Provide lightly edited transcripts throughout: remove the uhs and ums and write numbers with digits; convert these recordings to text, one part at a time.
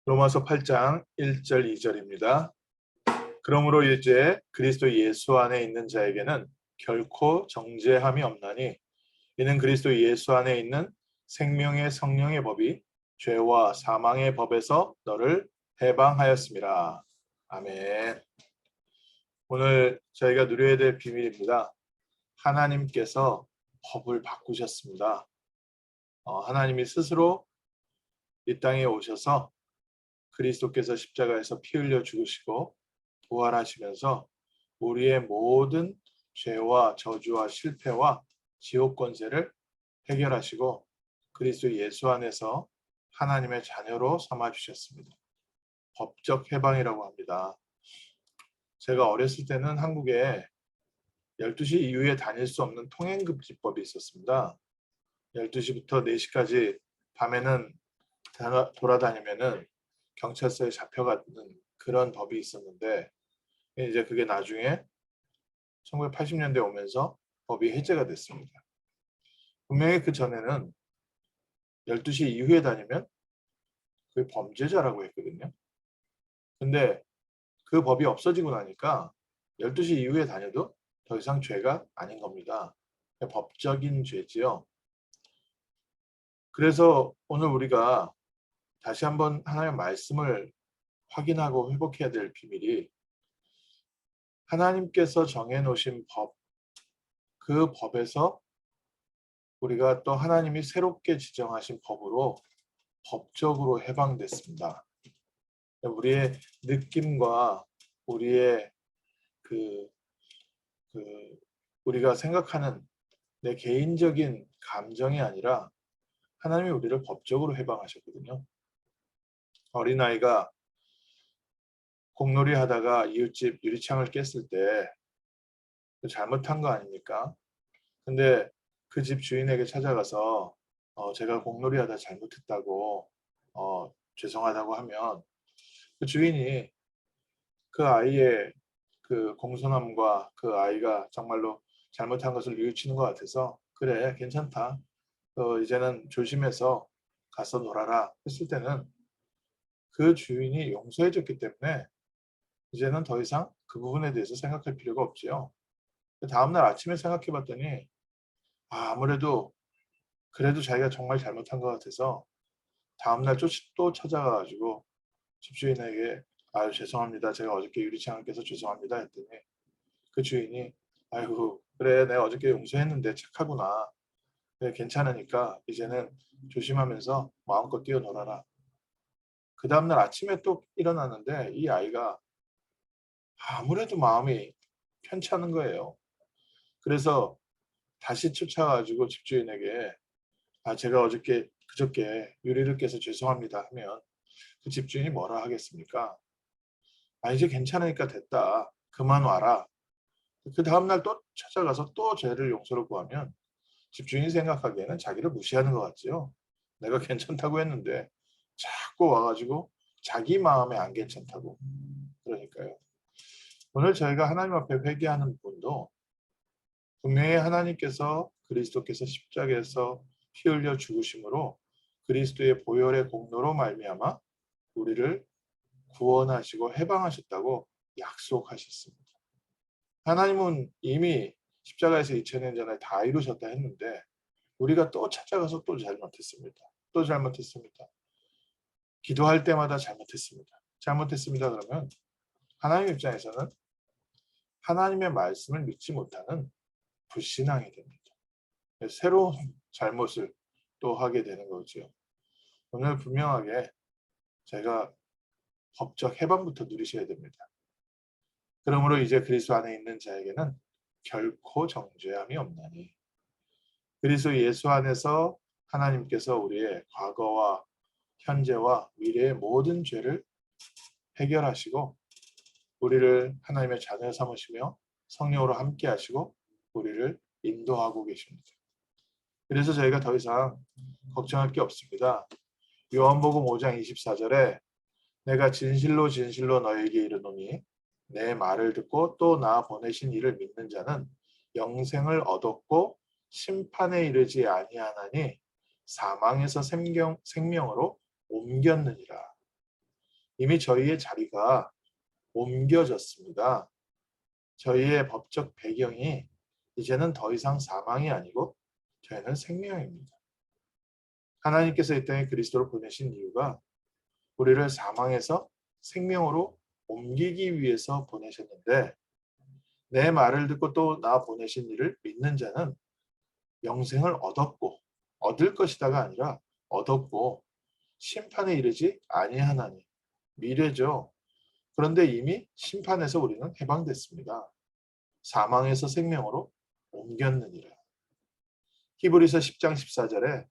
로마서 8장 1절 2절입니다. 그러므로 이제 그리스도 예수 안에 있는 자에게는 결코 정죄함이 없나니 이는 그리스도 예수 안에 있는 생명의 성령의 법이 죄와 사망의 법에서 너를 해방하였습니다. 아멘. 오늘 저희가 누려야 될 비밀입니다. 하나님께서 법을 바꾸셨습니다. 하나님이 스스로 이 땅에 오셔서 그리스도께서 십자가에서 피 흘려 죽으시고 부활하시면서 우리의 모든 죄와 저주와 실패와 지옥 권세를 해결하시고 그리스도 예수 안에서 하나님의 자녀로 삼아 주셨습니다. 법적 해방이라고 합니다. 제가 어렸을 때는 한국에 12시 이후에 다닐 수 없는 통행금지법이 있었습니다. 12시부터 4시까지 밤에는 돌아다니면은 경찰서에 잡혀가는 그런 법이 있었는데 이제 그게 나중에 1980년대 오면서 법이 해제가 됐습니다. 분명히 그 전에는 12시 이후에 다니면 그게 범죄자라고 했거든요. 근데 그 법이 없어지고 나니까 12시 이후에 다녀도 더 이상 죄가 아닌 겁니다. 법적인 죄지요. 그래서 오늘 우리가 다시 한번 하나님의 말씀을 확인하고 회복해야 될 비밀이 하나님께서 정해놓으신 법, 그 법에서 우리가 또 하나님이 새롭게 지정하신 법으로 법적으로 해방됐습니다. 우리의 느낌과 우리의 그, 우리가 생각하는 내 개인적인 감정이 아니라 하나님이 우리를 법적으로 해방하셨거든요. 어린아이가 공놀이 하다가 이웃집 유리창을 깼을 때 잘못한 거 아닙니까? 근데 그 집 주인에게 찾아가서 제가 공놀이 하다 잘못했다고 죄송하다고 하면 그 주인이 그 아이의 그 공손함과 그 아이가 정말로 잘못한 것을 뉘우치는 것 같아서 그래 괜찮다. 이제는 조심해서 가서 놀아라 했을 때는 그 주인이 용서해줬기 때문에 이제는 더 이상 그 부분에 대해서 생각할 필요가 없지요. 다음날 아침에 생각해 봤더니 아무래도 그래도 자기가 정말 잘못한 것 같아서 다음날 또 찾아가가지고 집주인에게 아유 죄송합니다. 제가 어저께 유리창을 깨서 죄송합니다 했더니 그 주인이 아이고 그래 내가 어저께 용서했는데 착하구나. 그래, 괜찮으니까 이제는 조심하면서 마음껏 뛰어놀아라. 그 다음날 아침에 또 일어났는데 이 아이가 아무래도 마음이 편찮은 거예요. 그래서 다시 쫓아가지고 집주인에게 제가 그저께 유리를 깨서 죄송합니다 하면 그 집주인이 뭐라 하겠습니까? 이제 괜찮으니까 됐다. 그만 와라. 그 다음날 또 찾아가서 또 죄를 용서를 구하면 집주인이 생각하기에는 자기를 무시하는 것 같지요. 내가 괜찮다고 했는데 자꾸 와가지고 자기 마음에 안 괜찮다고. 그러니까요. 오늘 저희가 하나님 앞에 회개하는 부분도 분명히 하나님께서 그리스도께서 십자가에서 피 흘려 죽으심으로 그리스도의 보혈의 공로로 말미암아 우리를 구원하시고 해방하셨다고 약속하셨습니다. 하나님은 이미 십자가에서 2000년 전에 다 이루셨다 했는데 우리가 또 찾아가서 또 잘못했습니다. 또 잘못했습니다. 기도할 때마다 잘못했습니다. 잘못했습니다. 그러면 하나님 입장에서는 하나님의 말씀을 믿지 못하는 불신앙이 됩니다. 새로운 잘못을 또 하게 되는 거죠. 오늘 분명하게 제가 법적 해방부터 누리셔야 됩니다. 그러므로 이제 그리스도 안에 있는 자에게는 결코 정죄함이 없나니 그리스도 예수 안에서 하나님께서 우리의 과거와 현재와 미래의 모든 죄를 해결하시고 우리를 하나님의 자녀 삼으시며 성령으로 함께 하시고 우리를 인도하고 계십니다. 그래서 저희가 더 이상 걱정할 게 없습니다. 요한복음 5장 24절에 내가 진실로 진실로 너에게 이르노니 내 말을 듣고 또 나 보내신 이를 믿는 자는 영생을 얻었고 심판에 이르지 아니하나니 사망에서 생명으로 옮겼느니라. 이미 저희의 자리가 옮겨졌습니다. 저희의 법적 배경이 이제는 더 이상 사망이 아니고 저희는 생명입니다. 하나님께서 이 땅에 그리스도를 보내신 이유가 우리를 사망에서 생명으로 옮기기 위해서 보내셨는데, 내 말을 듣고 또 나 보내신 이를 믿는 자는 영생을 얻었고, 얻을 것이다가 아니라 얻었고 심판에 이르지 아니하나니. 미래죠. 그런데 이미 심판에서 우리는 해방됐습니다. 사망에서 생명으로 옮겼느니라. 히브리서 10장 14절에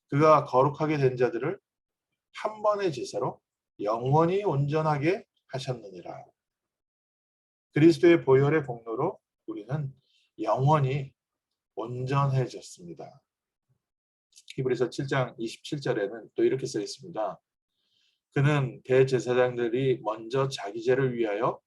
그가 거룩하게 된 자들을 한 번의 제사로 영원히 온전하게 하셨느니라. 그리스도의 보혈의 공로로 우리는 영원히 온전해졌습니다. 히브리서 7장 27절에는 또 이렇게 써 있습니다. 그는 대제사장들이 먼저 자기 죄를 위하여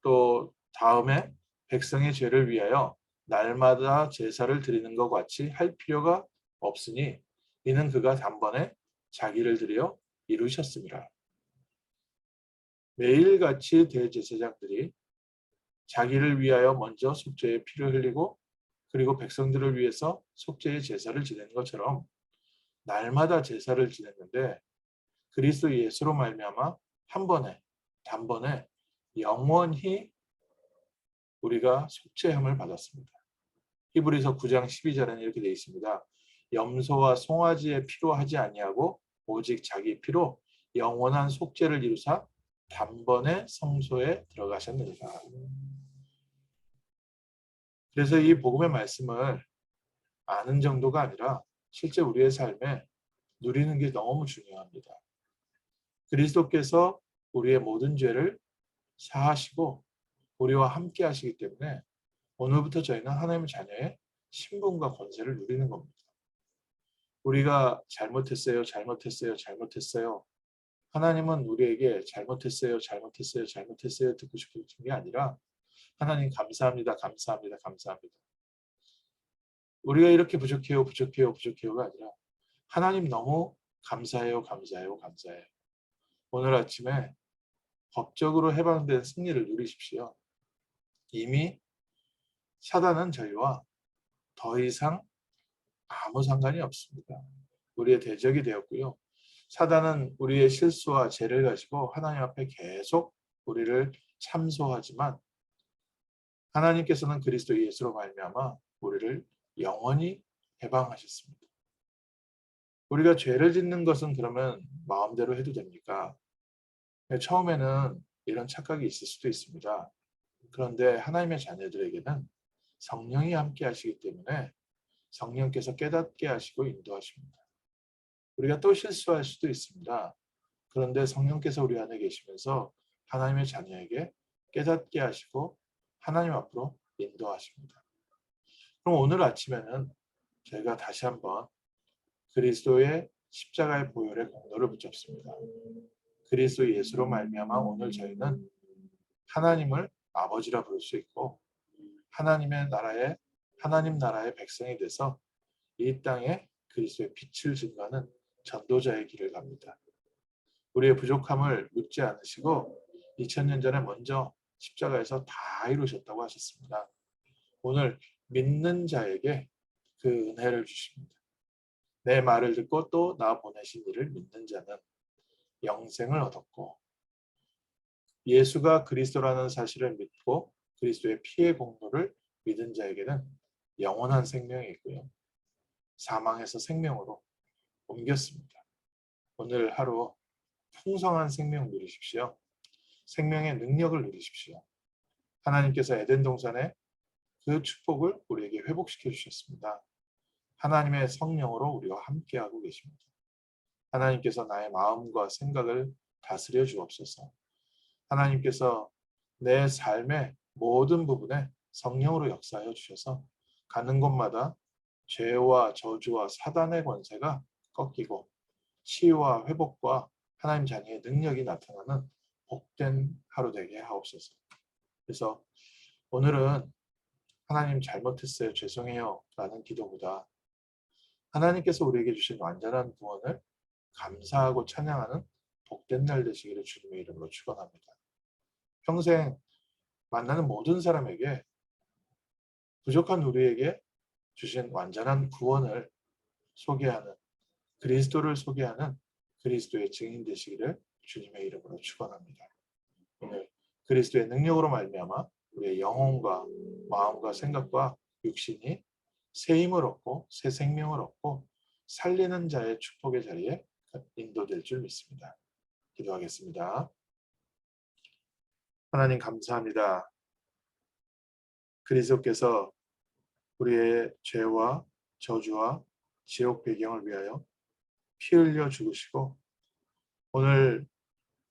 또 다음에 백성의 죄를 위하여 날마다 제사를 드리는 것 같이 할 필요가 없으니 이는 그가 단번에 자기를 드려 이루셨습니다. 매일같이 대제사장들이 자기를 위하여 먼저 속죄의 피를 흘리고 그리고 백성들을 위해서 속죄의 제사를 지내는 것처럼 날마다 제사를 지냈는데, 그리스도 예수로 말미암아 한 번에 단번에 영원히 우리가 속죄함을 받았습니다. 히브리서 9장 12절에는 이렇게 되어 있습니다. 염소와 송아지의 피로 하지 아니하고 오직 자기 피로 영원한 속죄를 이루사 단번에 성소에 들어가셨느니라. 그래서 이 복음의 말씀을 아는 정도가 아니라 실제 우리의 삶에 누리는 게 너무 중요합니다. 그리스도께서 우리의 모든 죄를 사하시고 우리와 함께 하시기 때문에 오늘부터 저희는 하나님의 자녀의 신분과 권세를 누리는 겁니다. 우리가 잘못했어요, 잘못했어요, 잘못했어요. 하나님은 우리에게 잘못했어요, 잘못했어요, 잘못했어요 듣고 싶은 게 아니라 하나님 감사합니다, 감사합니다, 감사합니다. 우리가 이렇게 부족해요, 부족해요, 부족해요가 아니라 하나님 너무 감사해요, 감사해요, 감사해요. 오늘 아침에 법적으로 해방된 승리를 누리십시오. 이미 사단은 저희와 더 이상 아무 상관이 없습니다. 우리의 대적이 되었고요. 사단은 우리의 실수와 죄를 가지고 하나님 앞에 계속 우리를 참소하지만 하나님께서는 그리스도 예수로 말미암아 우리를 영원히 해방하셨습니다. 우리가 죄를 짓는 것은 그러면 마음대로 해도 됩니까? 처음에는 이런 착각이 있을 수도 있습니다. 그런데 하나님의 자녀들에게는 성령이 함께 하시기 때문에 성령께서 깨닫게 하시고 인도하십니다. 우리가 또 실수할 수도 있습니다. 그런데 성령께서 우리 안에 계시면서 하나님의 자녀에게 깨닫게 하시고 하나님 앞으로 인도하십니다. 그럼 오늘 아침에는 저희가 다시 한번 그리스도의 십자가의 보혈의 공로를 붙잡습니다. 그리스도 예수로 말미암아 오늘 저희는 하나님을 아버지라 부를 수 있고 하나님 나라의 백성이 돼서 이 땅에 그리스도의 빛을 증거하는 전도자의 길을 갑니다. 우리의 부족함을 묻지 않으시고 2000년 전에 먼저 십자가에서 다 이루셨다고 하셨습니다. 오늘 믿는 자에게 그 은혜를 주십니다. 내 말을 듣고 또 나 보내신 이를 믿는 자는 영생을 얻었고, 예수가 그리스도라는 사실을 믿고 그리스도의 피의 공로를 믿은 자에게는 영원한 생명이 있고요. 사망에서 생명으로 옮겼습니다. 오늘 하루 풍성한 생명 누리십시오. 생명의 능력을 누리십시오. 하나님께서 에덴 동산에 그 축복을 우리에게 회복시켜 주셨습니다. 하나님의 성령으로 우리와 함께하고 계십니다. 하나님께서 나의 마음과 생각을 다스려 주옵소서. 하나님께서 내 삶의 모든 부분에 성령으로 역사하여 주셔서 가는 곳마다 죄와 저주와 사단의 권세가 꺾이고 치유와 회복과 하나님 자녀의 능력이 나타나는 복된 하루 되게 하옵소서. 그래서 오늘은 하나님 잘못했어요, 죄송해요 라는 기도보다 하나님께서 우리에게 주신 완전한 구원을 감사하고 찬양하는 복된 날 되시기를 주님의 이름으로 축원합니다. 평생 만나는 모든 사람에게 부족한 우리에게 주신 완전한 구원을 소개하는 그리스도를 소개하는 그리스도의 증인 되시기를 주님의 이름으로 축원합니다. 오늘 그리스도의 능력으로 말미암아 우리의 영혼과 마음과 생각과 육신이 새 힘을 얻고 새 생명을 얻고 살리는 자의 축복의 자리에 인도될 줄 믿습니다. 기도하겠습니다. 하나님 감사합니다. 그리스도께서 우리의 죄와 저주와 지옥 배경을 위하여 피 흘려 죽으시고 오늘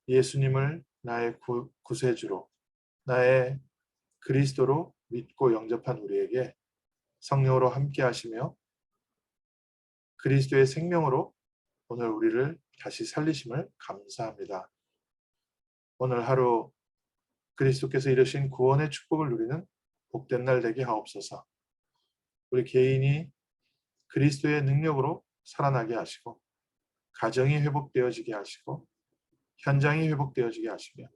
예수님을 나의 구세주로 나의 그리스도로 믿고 영접한 우리에게 성령으로 함께 하시며 그리스도의 생명으로 오늘 우리를 다시 살리심을 감사합니다. 오늘 하루 그리스도께서 이루신 구원의 축복을 누리는 복된 날 되게 하옵소서. 우리 개인이 그리스도의 능력으로 살아나게 하시고 가정이 회복되어지게 하시고 현장이 회복되어지게 하시며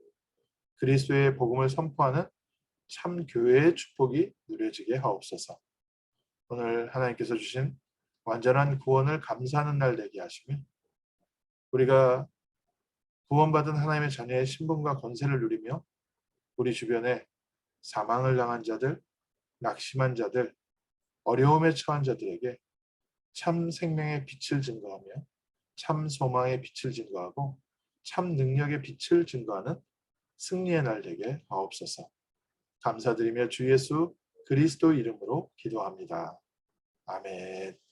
그리스도의 복음을 선포하는 참 교회의 축복이 누려지게 하옵소서. 오늘 하나님께서 주신 완전한 구원을 감사하는 날 되게 하시며 우리가 구원받은 하나님의 자녀의 신분과 권세를 누리며 우리 주변에 사망을 당한 자들, 낙심한 자들, 어려움에 처한 자들에게 참 생명의 빛을 증거하며 참 소망의 빛을 증거하고 참 능력의 빛을 증거하는 승리의 날 되게 하옵소서. 감사드리며 주 예수 그리스도 이름으로 기도합니다. 아멘.